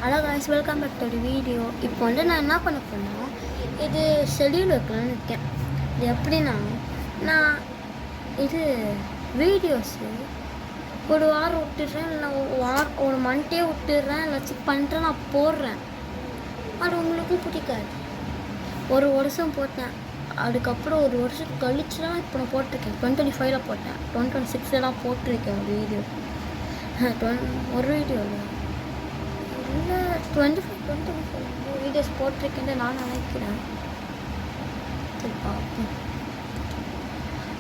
Hello guys, welcome back to video. இப்போ வந்து நான் என்ன பண்ண போனால் இது ஷெடியூல் வைக்கலான்னு இருக்கேன். இது எப்படின்னா, நான் இது வீடியோஸு ஒரு வாரம் விட்டுடுறேன், இல்லை ஒரு மந்த்தே விட்டுடுறேன், இல்லை செக் பண்ணிட்டு நான் போடுறேன். அது உங்களுக்கும் பிடிக்காது. ஒரு வருஷம் போட்டேன், அதுக்கப்புறம் ஒரு வருஷம் கழிச்சு தான் இப்போ நான் போட்டிருக்கேன். 2025 போட்டேன், 2026 போட்டிருக்கேன் ஒரு வீடியோ. ஒரு வீடியோ இல்லை 25 வீடியோஸ் போட்டிருக்கேன்னு நான் நினைக்கிறேன். சரி பார்ப்போம்.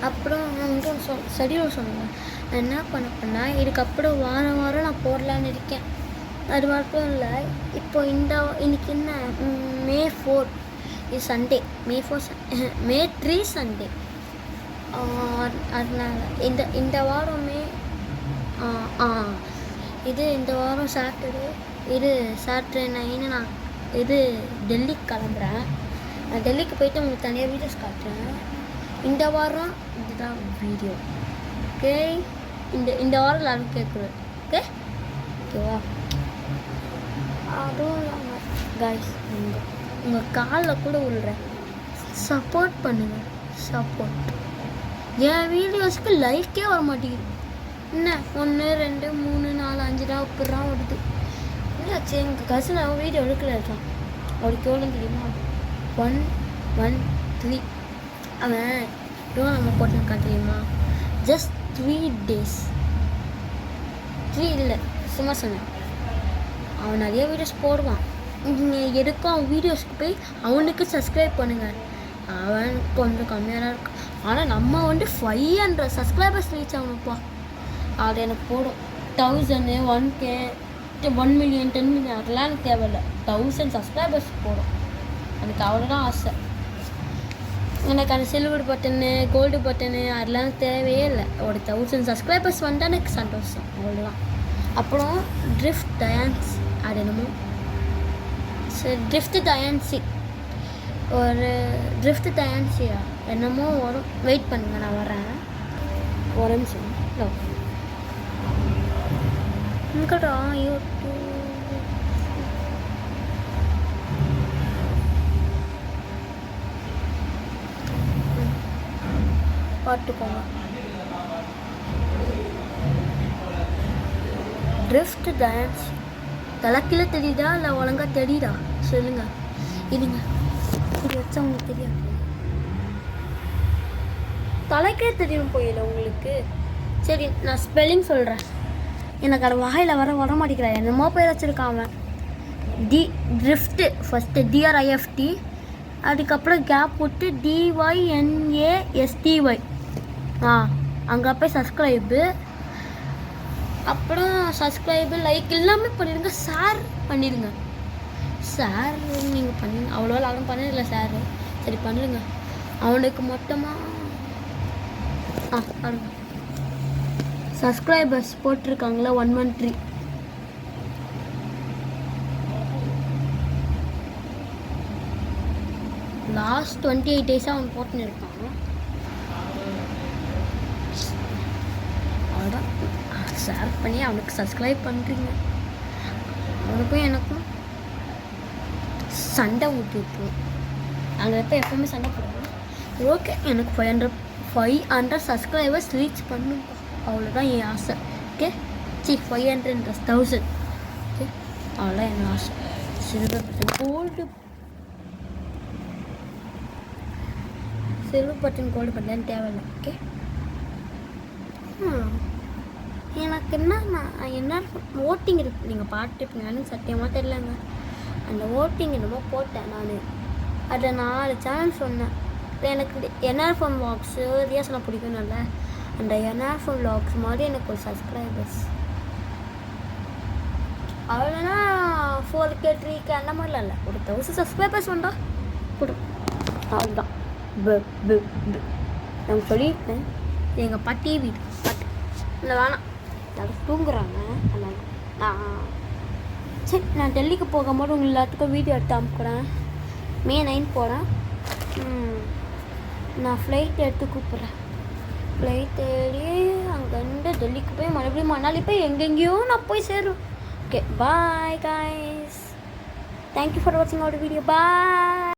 அப்புறம் நான் வந்து ஷெடியூல் சொல்லுவேன். நான் என்ன பண்ண இதுக்கப்புறம் வாரம் நான் போடலான்னு இருக்கேன். அது மட்டும் இல்லை, இப்போ இன்னைக்கு என்ன May 4 இது சண்டே. May 3 Sunday. அதனால இந்த வாரமே இந்த வாரம் சாட்டர்டே, சாட்டர்டே 9 நான் டெல்லிக்கு கிளம்புறேன். நான் டெல்லிக்கு போயிட்டு உங்களுக்கு தனியாக வீடியோஸ் காட்டுறேன். இந்த வாரம் இதுதான் வீடியோ. ஓகே, இந்த வாரம் எல்லாரும் கேட்குறேன். ஓகேவா? அதுவும் இல்லாமல் காய்ஸ், உங்கள் காலில் கூட விழுறேன், சப்போர்ட் பண்ணுங்கள். என் வீடியோஸ்க்கு லைக்கே வர மாட்டேங்குது. என்ன 1 2 3 4 5 தான் இப்படிலாம் வருது. இல்லை சரி, எங்கள் கசின் அவன் வீடியோ எடுக்கல இருக்கான். அவருக்கு எவ்வளோ தெரியுமா? 113. அவன் எவ்வளோ நம்ம போட்டிருக்கான் தெரியுமா? Just 3 days. 3 இல்லை, சும்மா சொன்னேன். அவன் நிறைய வீடியோஸ் போடுவான். எதுக்கும் அவன் வீடியோஸ்க்கு போய் அவனுக்கு சப்ஸ்கிரைப் பண்ணுங்கள். அவன் கொஞ்சம் கம்மியாக தான் இருக்கும். ஆனால் நம்ம வந்து 500 சப்ஸ்கிரைபர்ஸ் ரீச் ஆகணும்ப்பா. அது எனக்கு போடும். 1000 1K 1 million 10 million அதெல்லாம் எனக்கு தேவையில்லை. 1000 சப்ஸ்கிரைபர்ஸ் போடும். எனக்கு அவ்வளோதான் ஆசை. எனக்கு அந்த சில்வர் பட்டனு கோல்டு பட்டனு அதெல்லாம் தேவையே இல்லை. ஒரு 1000 சப்ஸ்கிரைபர்ஸ் வந்தால் எனக்கு சந்தோஷம், அவ்வளோதான். அப்புறம் ட்ரிஃப்ட் டயான்ஸ், அது என்னமோ சரி, ட்ரிஃப்ட் டயான்சி, ஒரு ட்ரிஃப்ட் டயான்சியா என்னமோ வரும். வெயிட் பண்ணுங்க, நான் வரேன். ஒரு நிமிஷம். இங்கடா யூடியூப் பார்த்துக்கோங்க. ட்ரிஃப்ட் டான்ஸ் தலைக்கில தெரியுதா இல்லை ஒழுங்கா தெரியுதா சொல்லுங்க. இருங்க, இப்படி வச்சா உங்களுக்கு தெரியாது. தலைக்கே தெரியும் போயில உங்களுக்கு. சரி, நான் ஸ்பெல்லிங் சொல்கிறேன். எனக்கு அது வாயில் வர மாட்டேங்கிறேன். என்னமோ பேர் வச்சுருக்கான் அவன். ட்ரிஃப்ட்டு ஃபஸ்ட்டு DRIFT, அதுக்கப்புறம் கேப் விட்டு DYNASTY. அங்கே போய் சப்ஸ்கிரைபு, அப்புறம் சப்ஸ்கிரைபு லைக் எல்லாமே பண்ணிடுங்க. ஷேர் பண்ணிடுங்க. ஷேர் நீங்கள் பண்ணுங்க. அவ்வளோ யாரும் பண்ணதில்லை ஷேரு. சரி பண்ணிடுங்க. அவனுக்கு மொத்தமாக பாருங்க சப்ஸ்கிரைபர்ஸ் போட்டிருக்காங்களா 113. லாஸ்ட் 28 டேஸாக அவன் போட்டுன்னு இருக்கான். அவ்வளோதான். ஷேர் பண்ணி அவனுக்கு சப்ஸ்கிரைப் பண்ணுறீங்க. அவனுக்கும் எனக்கும் சண்டை ஊட்டிருப்போம். அங்கே எப்போ எப்போவுமே சண்டை போடுவோம். ஓகே, எனக்கு 500 சப்ஸ்கிரைபர்ஸ் ரீச் பண்ணும். அவ்வளோதான் என் ஆசை. ஓகே, 500 1000. ஓகே, அவ்வளோதான் என் ஆசை. சில்வர் பட்டன் கோல்டு பட்டன் தேவையில்லை. ஓகே, எனக்கு என்ன ஓட்டிங் இருக்குது. நீங்கள் பார்த்துருப்பீங்கன்னு சத்தியமாக தெரியலங்க. அந்த ஓட்டிங் என்னமோ போட்டேன் நான். அதை 4 சேனல் சொன்னேன். எனக்கு NRFM vlogs ரியாசனை பிடிக்கும்ல, அந்த NRFM vlogs மாதிரி எனக்கு ஒரு சப்ஸ்கிரைபர்ஸ் அவ்வளோனா 4K 3K அந்த மாதிரிலாம் இல்லை. ஒரு 1000 சப்ஸ்கிரைபர்ஸ் வந்தால் கொடு. அவ்வளோதான். நான் சொல்லியிருப்பேன். எங்கள் பாட்டி வீடு இல்லை வேணாம், எல்லாரும் தூங்குறாங்க. அதனால் சரி, நான் டெல்லிக்கு போகும்போது உங்கள் எல்லாத்துக்கும் வீடியோ எடுத்து அனுப்புகிறேன். May 9 போகிறேன். நான் ஃப்ளைட் எடுத்து கூப்பிட்றேன். ஃப்ளைட் ஏறி அங்கேருந்து டெல்லிக்கு போய் மறுபடியும் மணாலி போய் எங்கெங்கேயோ நான் போய் சேரும். Okay, bye guys. Thank you for வாட்சிங் அவர் வீடியோ. பாய்.